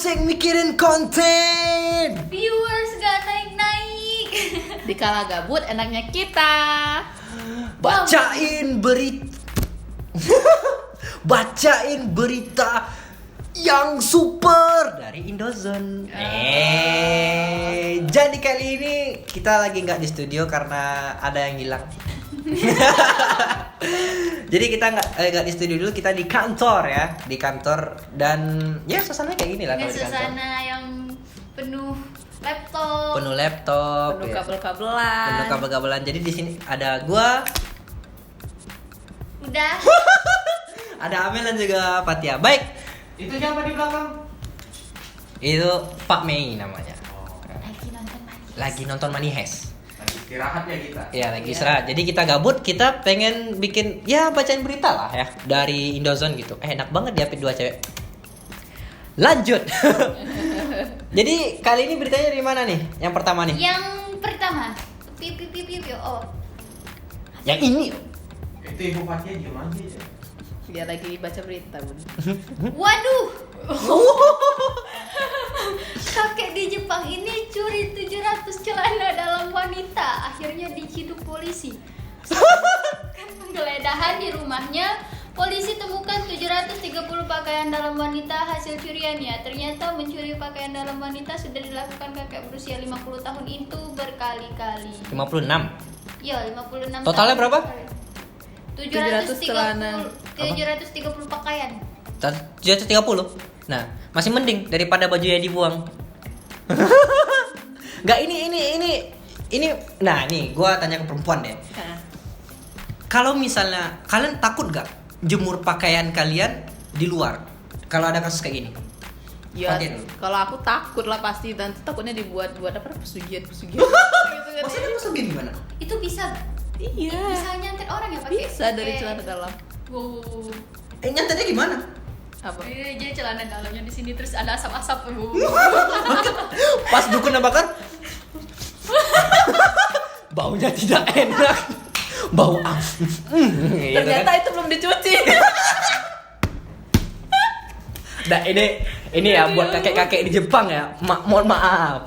asik mikirin konten. Viewers gak naik-naik. Di kala gabut enaknya kita Bacain berita. Bacain berita yang super dari Indozone. Jadi kali ini kita lagi nggak di studio karena ada yang hilang. Jadi kita nggak di studio dulu, kita di kantor ya, di kantor dan ya suasana kayak gini lah Dengan kalau di kantor. suasana yang penuh laptop. Penuh laptop, penuh ya. kabel-kabelan. Penuh kabel-kabelan. Jadi di sini ada gua, Udah. ada Amel dan juga Fatia. Baik, Itu siapa di belakang? itu Pak Mei namanya. Lagi nonton Money. Lagi nonton Money Heist. Lagi istirahat ya kita. Ya lagi istirahat. Jadi kita gabut, kita pengen bikin ya bacain berita lah ya dari Indozone gitu. Enak banget diapit dua cewek. Lanjut. Jadi kali ini beritanya dari mana nih? Yang pertama nih. Yang pertama, oh. Yang ini. Itu ibu Fatia diem aja ya. Dia lagi baca berita, Bun. Waduh. Kakek di Jepang ini curi 700 celana dalam wanita, akhirnya diciduk polisi. Kan penggeledahan di rumahnya, polisi temukan 730 pakaian dalam wanita hasil curiannya. Ternyata mencuri pakaian dalam wanita sudah dilakukan kakek berusia 50 tahun itu berkali-kali. 56. Ya, 56 Totalnya tahun. berapa? 700 celana. 730 pakaian. 730. Nah, masih mending daripada bajunya dibuang. Enggak, ini. Nah, nih gua tanya ke perempuan deh. Hah. Kalau misalnya kalian takut gak jemur pakaian kalian di luar kalau ada kasus kayak gini? Ya, Fatin. kalau aku takut lah pasti, dan takutnya dibuat apa pesugihan gitu kan. Maksudnya maksudnya gimana? Itu bisa Iya. bisa nyantet orang ya pakai Bisa dari celana dalam. Wow. Nyantetnya gimana? Apa? Jadi celana dalamnya di sini terus ada asap-asap. Pas dukun bakar, baunya tidak enak. Bau gitu Ternyata kan? itu belum dicuci. Nah, ini ya buat kakek-kakek di Jepang ya. Mohon maaf.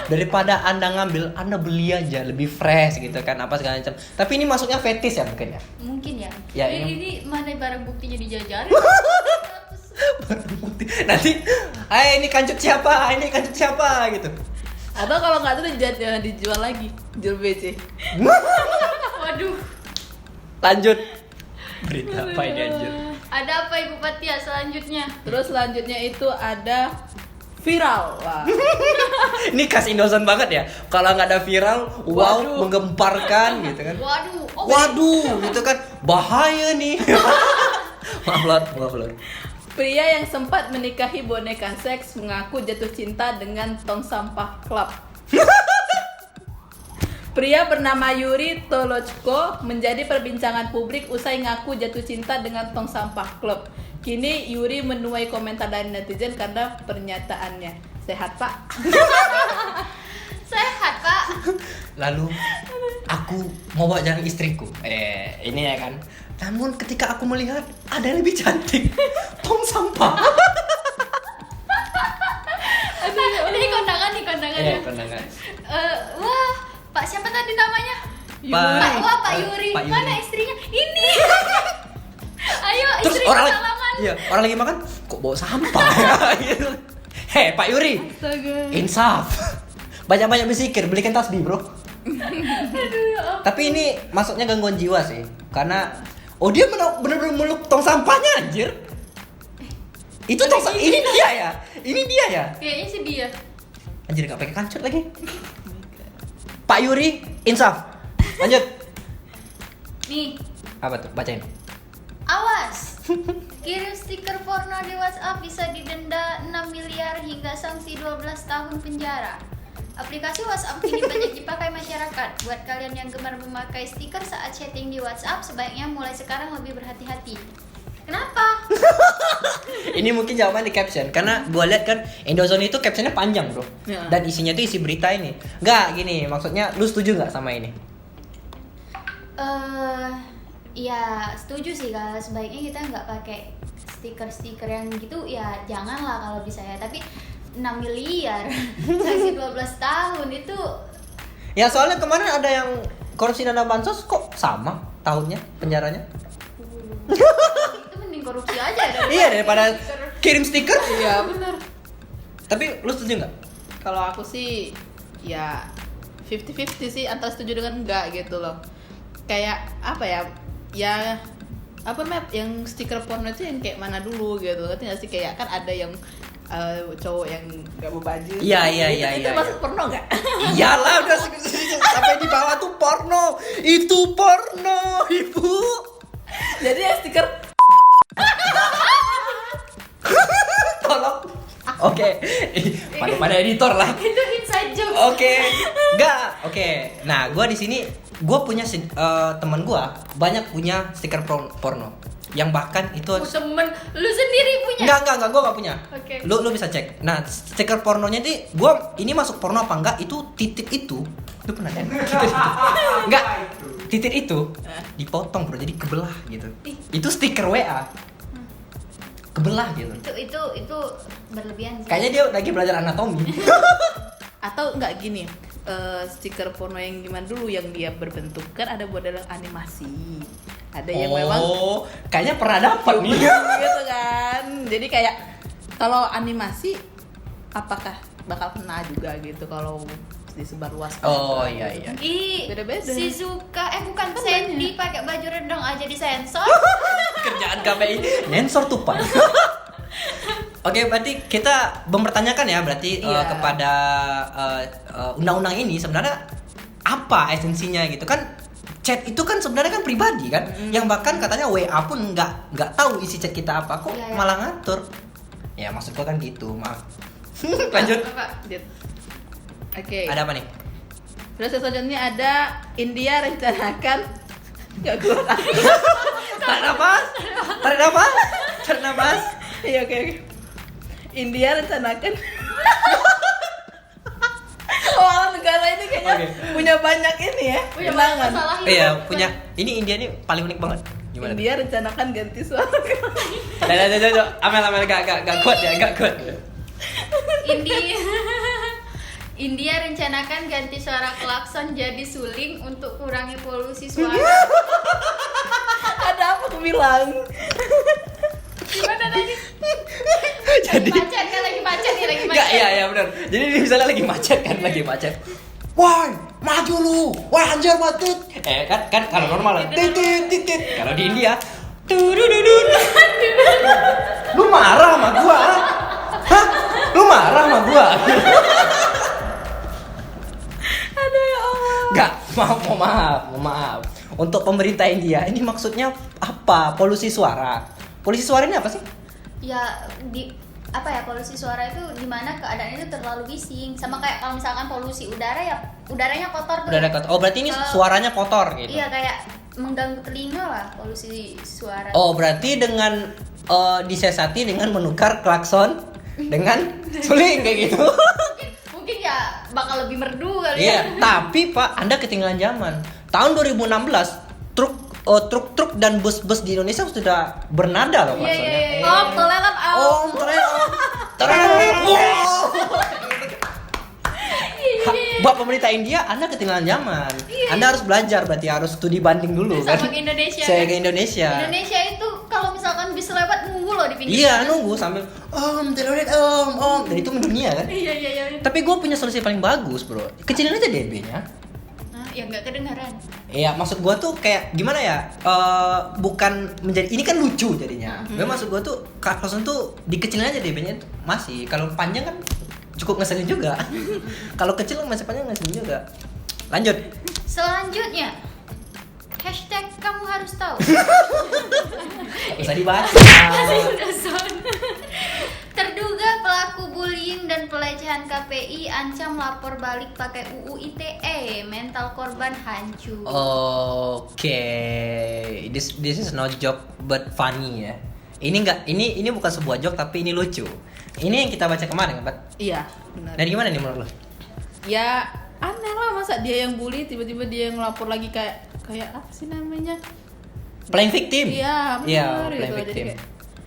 Daripada Anda ngambil, Anda beli aja lebih fresh gitu kan, apa segala macam. Tapi ini masuknya fetis ya mungkin ya. Mungkin ya. Ya, Ini mana barang buktinya dijajarin? Nanti, ini kancut siapa? Ini kancut siapa gitu. Atau kalau nggak tuh dijual lagi, jual BC. Waduh. Lanjut. Berita apa ini anjir? Ada apa Ibu Fatia selanjutnya? Terus selanjutnya itu ada viral. Wah. Ini khas Indozone banget ya. Kalau nggak ada viral, wow, Waduh. menggemparkan gitu kan. Waduh. Oh, Waduh, gitu kan. Bahaya nih. Maaf Lord. Pria yang sempat menikahi boneka seks mengaku jatuh cinta dengan tong sampah klub. Pria bernama Yuri Tolochko menjadi perbincangan publik usai ngaku jatuh cinta dengan tong sampah klub. Kini Yuri menuai komentar dari netizen karena pernyataannya. Sehat, Pak? sehat, Pak. Lalu aku mau bawa jalan istriku. Ini ya kan. Namun ketika aku melihat ada yang lebih cantik. Tong sampah. Ini kondangan ya. Kondangan. Wah, Pak siapa tadi namanya? Pak Yuri. Pak Yuri. Mana istrinya? Ini. Ayo, Terus istri orang salaman. iya, orang lagi makan kok bawa sampah ya gitu. Hei, Pak Yuri. Astaga. Insaf. Banyak-banyak bersikir, belikan tasbih, Bro. Tapi ini masuknya gangguan jiwa sih. Karena dia bener-bener meluk tong sampahnya anjir. Itu tong sampah. Ini dia ya. Ini dia ya. Kayaknya sih dia. Anjir gak pakai kancut lagi. Pak Yuri, insaf. Lanjut. Nih, Apa tuh? Bacain. awas. Kirim stiker porno di WhatsApp bisa didenda 6 miliar hingga sanksi 12 tahun penjara. Aplikasi WhatsApp kini banyak dipakai masyarakat. Buat kalian yang gemar memakai stiker saat chatting di WhatsApp, sebaiknya mulai sekarang lebih berhati-hati. Kenapa? Ini mungkin jawaban di caption. Karena gua lihat kan Indozone itu captionnya panjang, Bro. Ya. Dan isinya tuh isi berita ini. Enggak, gini. Maksudnya lu setuju nggak sama ini? Ya setuju sih, kalau sebaiknya kita nggak pakai stiker-stiker yang gitu ya, janganlah kalau bisa ya. Tapi 6 miliar. Sanksi 12 tahun itu. Ya soalnya kemarin ada yang korupsi dana bansos kok sama tahunnya penjaranya. Itu mending korupsi aja daripada Iya daripada kirim stiker. Iya benar. Tapi lu setuju nggak? Kalau aku sih ya 50-50 sih, antara setuju dengan enggak gitu loh. Kayak apa ya? Ya apa namanya, yang stiker porno itu yang kayak mana dulu gitu. Ngerti nggak sih, kayak kan ada yang cowok yang nggak berbaju. Iya. Itu masuk porno nggak? Iyalah udah sampai di bawah tuh porno. Itu porno, Ibu. Jadi ya stiker Tolong. Oke. Pada editor lah. itu inside joke. Oke. Enggak. Oke. Nah, gua di sini punya teman gua banyak punya stiker porno. Yang bahkan itu Temen lu sendiri punya. Enggak, gua enggak punya. Oke. Lu bisa cek. Nah, stiker pornonya ini masuk porno apa enggak? Itu titik itu. Lu pernah lihat? Titik itu. Enggak. Titik itu dipotong, Bro. Jadi kebelah gitu. Ih. Itu stiker WA. Kebelah gitu. Itu berlebihan sih. Kayaknya dia lagi belajar anatomi. atau enggak gini, stiker porno yang gimana dulu yang dia berbentuk kan ada model animasi. Ada yang memang kayaknya pernah dapat nih. gitu kan. Jadi kayak kalau animasi apakah bakal kena juga gitu kalau disebar luas? Oh iya. Ih, Beda-beda. Shizuka bukan Sandy pakai baju rendang aja disensor. Kerjaan KPI nyensor tuh Pak. Oke, berarti kita mempertanyakan ya berarti Iya. kepada undang-undang ini sebenarnya apa esensinya gitu kan? Chat itu kan sebenarnya kan pribadi kan, yang bahkan katanya WA pun nggak tahu isi chat kita apa, kok Iya. malah ngatur. Ya maksud gua kan gitu, maaf. Lanjut. Apa? Oke. Ada apa nih? Terus selanjutnya ada India rencanakan nggak keluar. Tarik nafas. Iya oke. India rencanakan. Negara ini kayaknya Oke. punya banyak ini ya. Punya banyak kenangan. masalah hidup. Iya punya. Ini India nih paling unik banget. Gimana? India rencanakan ganti suara. Amel gak kuat ya, gak kuat. India rencanakan ganti suara klakson jadi suling untuk kurangi polusi suara. Ada apa aku bilang? Gimana tadi? Jadi Lagi macet nih. enggak, iya benar. Jadi ini misalnya lagi macet. Woi, maju lu. Woi, anjir macet. Kan kalau normal titit. Kalau di India tudududun. Lu marah sama gua? Hah? Lu marah sama gua? Aduh ya Allah. Enggak, maaf. Untuk pemerintah India ini maksudnya apa? Polusi suara. Polusi suara ini apa sih? Ya polusi suara itu dimana keadaan itu terlalu bising, sama kayak kalau misalkan polusi udara ya udaranya kotor tuh. Udah dekat. Oh, berarti ini suaranya kotor gitu. Iya, kayak mengganggu telinga lah polusi suara. Oh, berarti dengan disiasati dengan menukar klakson dengan suling kayak gitu. Mungkin ya bakal lebih merdu kali Iya, ya. tapi Pak, Anda ketinggalan zaman. Tahun 2016 truk dan bus-bus di Indonesia sudah bernada loh Iya. maksudnya. Oh, toleran Om, Buat pemerintah India, Anda ketinggalan zaman. Anda harus belajar, berarti harus studi banding dulu kan. Sama ke Indonesia. Saya kan? ke Indonesia. Indonesia itu kalau misalkan bis lewat nunggu loh di pinggir. Iya, nunggu sambil telolet om. Dan itu mendunia kan. Iya. Tapi gue punya solusi paling bagus, bro. Kecilin aja DB-nya. Nah, ya nggak kedengaran. Iya, maksud gua tuh kayak gimana ya? Bukan menjadi ini kan lucu jadinya. Maksud gua tuh klakson tuh dikecilin aja DB-nya tuh masih. Kalau panjang kan cukup ngeselin juga. Kalau kecil masih panjang ngeselin juga. Lanjut. Selanjutnya hashtag kamu harus tahu. Bisa dibaca. Udah son. Terduga pelaku bullying dan pelecehan KPI ancam lapor balik pakai UU ITE, mental korban hancur. Oke. This is not joke but funny ya. Ini bukan sebuah joke tapi ini lucu. Ini yang kita baca kemarin, Pak. Iya, benar. Dan gimana nih menurut lo? Ya aneh lah, masa dia yang bully tiba-tiba dia yang ngelapor lagi kayak apa sih namanya? Playing victim. Iya, Iya, benar playing gitu. Jadi victim. kayak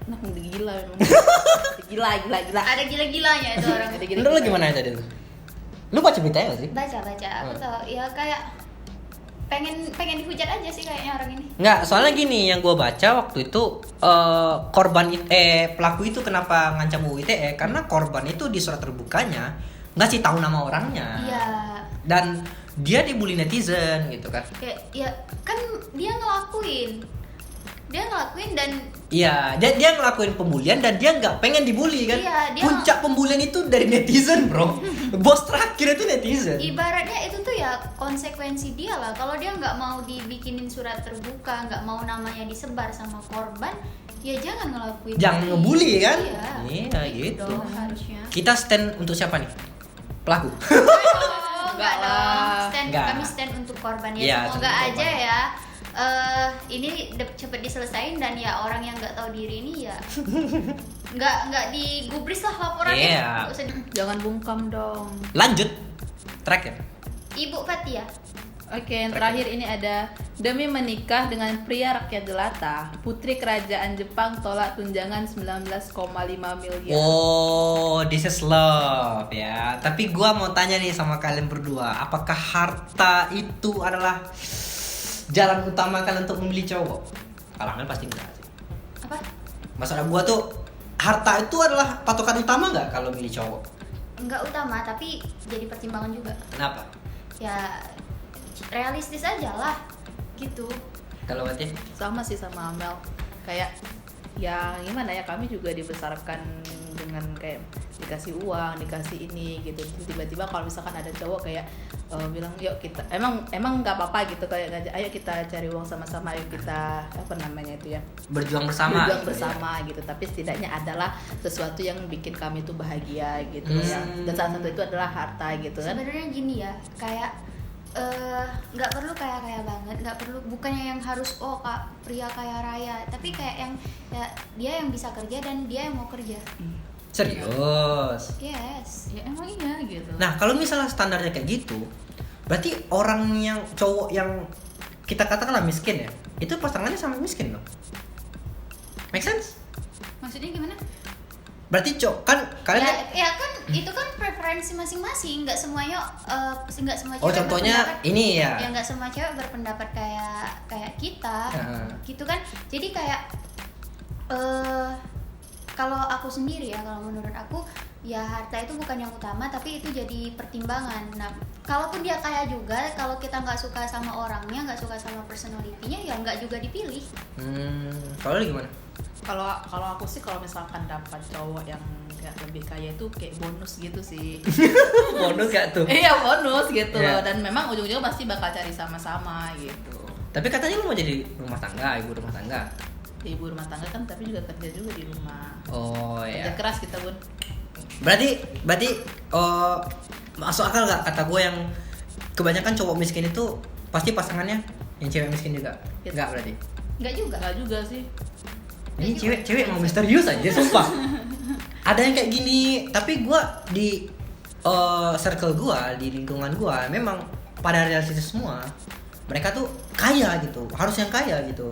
Nah, gila memang. Gila. Ada gila-gilanya itu orang. Ada gila. Menurut lu gimana tadi tuh? Lu baca beritanya gak sih? Baca aku tahu ya kayak pengen dihujat aja sih kayaknya orang ini. Nggak, soalnya gini yang gue baca waktu itu pelaku itu kenapa ngancam UU ITE karena korban itu di surat terbukanya nggak sih tahu nama orangnya. Iya. Dan dia dibully netizen gitu kan. Kayak ya kan dia ngelakuin dan Iya, dia ngelakuin pembulian dan dia nggak pengen dibully kan. Iya, dia Puncak pembulian itu dari netizen, bro. Bos terakhir itu netizen. ibaratnya itu tuh ya konsekuensi dia lah. Kalau dia nggak mau dibikinin surat terbuka, nggak mau namanya disebar sama korban, ya jangan ngelakuin. Jangan ngebully kan? Iya, Gitu. dong harusnya. Kita stand untuk siapa nih? Pelaku. Enggak dong. Nggak. Kami stand untuk korban ya. Iya, Semoga untuk aja korban. ya. Ini cepet diselesain dan ya orang yang nggak tahu diri ini ya nggak digubris lah laporannya. Iya. Nggak usah Jangan bungkam dong. Lanjut. Terakhir. Ibu Fatia. Oke, yang terakhir ini ada demi menikah dengan pria rakyat jelata, putri kerajaan Jepang tolak tunjangan 19,5 miliar. Oh, this is love ya. Tapi gua mau tanya nih sama kalian berdua, apakah harta itu adalah jalan utama kalian untuk memilih cowok? Kalau Amel pasti enggak sih. Apa? Masalah gua tuh harta itu adalah patokan utama nggak kalau milih cowok? Nggak utama tapi jadi pertimbangan juga. Kenapa? Ya realistis aja lah gitu. Kalau Fatia? Sama sih sama Amel. Kayak ya gimana ya, kami juga dibesarkan dengan kayak dikasih uang, dikasih ini gitu. Terus tiba-tiba kalau misalkan ada cowok kayak bilang yuk kita emang nggak apa-apa gitu, kayak ngajak ayo kita cari uang sama-sama, ayo kita apa namanya itu ya, Berjuang bersama. berjuang gitu bersama gitu. Tapi setidaknya adalah sesuatu yang bikin kami tuh bahagia gitu ya. Dan salah satu itu adalah harta gitu kan. Sebenarnya gini ya, kayak nggak perlu kaya banget, nggak perlu, bukannya yang harus pria kaya raya, tapi kayak yang ya dia yang bisa kerja dan dia yang mau kerja. Serius. Yes. Ya emang iya gitu. Nah, kalau misalnya standarnya kayak gitu, berarti orang yang cowok yang kita katakanlah miskin ya, itu pasangannya sama miskin dong. Make sense? Maksudnya gimana? Berarti kan kalian Ya kan itu kan preferensi masing-masing, nggak semuanya nggak semua oh cewek contohnya berpendapat- ini ya. ya nggak semua cewek berpendapat kayak kita Heeh. gitu kan. Jadi kayak kalau aku sendiri ya, kalau menurut aku ya harta itu bukan yang utama tapi itu jadi pertimbangan. Nah kalaupun dia kaya juga, kalau kita nggak suka sama orangnya, nggak suka sama personalitinya, ya nggak juga dipilih. Kalau lu gimana? Kalau aku sih kalau misalkan dapat cowok yang kayak lebih kaya itu kayak bonus gitu sih. Bonus gak tuh? Iya bonus gitu. Iya. Dan memang ujung-ujungnya pasti bakal cari sama-sama gitu. Tapi katanya lu mau jadi rumah tangga, ibu rumah tangga. Ibu rumah tangga kan tapi juga kerja juga di rumah. Oh Kerja ya. keras kita Bun. Berarti masuk akal nggak kata gue yang kebanyakan cowok miskin itu pasti pasangannya yang cewek miskin juga? Gitu. Nggak berarti? Nggak juga. Enggak juga sih. Ini cewek mau misterius aja, sumpah. Ada yang kayak gini, tapi gue di circle gue, di lingkungan gue, memang pada realistis semua. Mereka tuh kaya gitu, harus yang kaya gitu.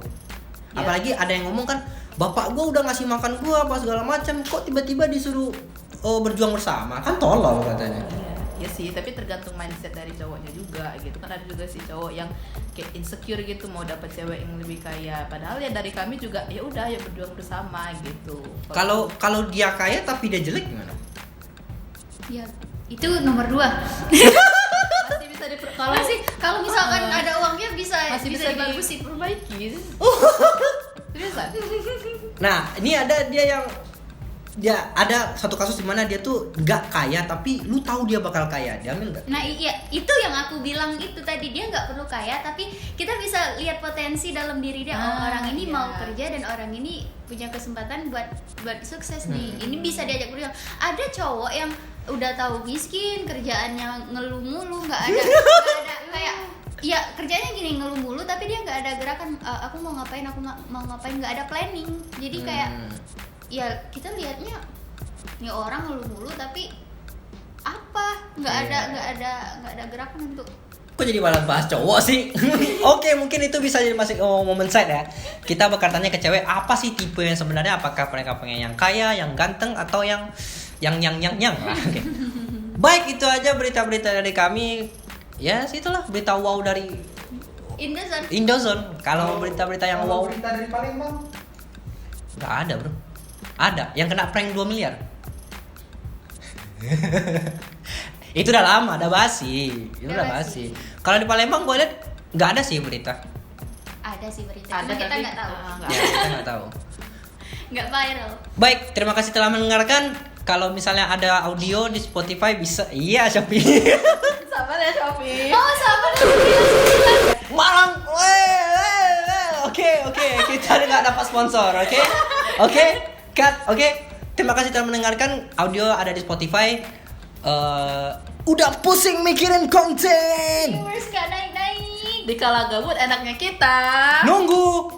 Ya. Apalagi ada yang ngomong kan, bapak gue udah ngasih makan gue apa segala macam, kok tiba-tiba disuruh berjuang bersama, kan tolol katanya. Iya sih, tapi tergantung mindset dari cowoknya juga gitu kan. Ada juga sih cowok yang kayak insecure gitu mau dapat cewek yang lebih kaya, padahal ya dari kami juga ya udah ya berjuang bersama gitu. Kalau dia kaya tapi dia jelek gimana? Ya itu nomor 2. masih bisa Kalau sih kalau misalkan ada uangnya bisa masih bisa dibagusin. diperbaiki. Seriusan? Nah, ini ada dia ada satu kasus di mana dia tuh nggak kaya tapi lu tahu dia bakal kaya, dia ambil nggak? Nah iya itu yang aku bilang itu tadi, dia nggak perlu kaya tapi kita bisa lihat potensi dalam diri dia. Orang ini iya. mau kerja dan orang ini punya kesempatan buat sukses nih. Ini bisa diajak berjuang. Ada cowok yang udah tahu miskin, kerjaannya ngeluh mulu, nggak ada kayak ya kerjanya gini ngeluh mulu tapi dia nggak ada gerakan. Aku mau ngapain, mau ngapain, nggak ada planning. Jadi kayak ya kita lihatnya nih orang ngeluh mulu tapi apa nggak ada gerakan untuk Kok jadi malah bahas cowok sih? Oke, mungkin itu bisa jadi masih momen side ya. Kita bakal tanya ke cewek apa sih tipe yang sebenarnya, apakah mereka pengen yang kaya, yang ganteng, atau yang lah. Oke. Baik, itu aja berita-berita dari kami. Ya, situlah berita wow dari Indozone. Kalau berita-berita yang wow Berita dari Palembang. nggak ada, bro. Ada yang kena prank 2 miliar. Itu udah lama, udah basi. Udah basi. Kalau di Palembang gue lihat nggak ada sih berita. Ada sih berita, Ada cuma kita tapi nggak tahu. nggak Ya, kita nggak tahu. Nggak viral. Baik, terima kasih telah mendengarkan. Kalau misalnya ada audio di Spotify bisa, iya Shopee. Sabar ya Shopee. Oh, sabar langsung. Malang, oke, kita nggak dapat sponsor, oke, cut, oke. Terima kasih telah mendengarkan. Audio ada di Spotify. Udah pusing mikirin konten. Viewers nggak naik-naik. Dikala gabut enaknya kita Nunggu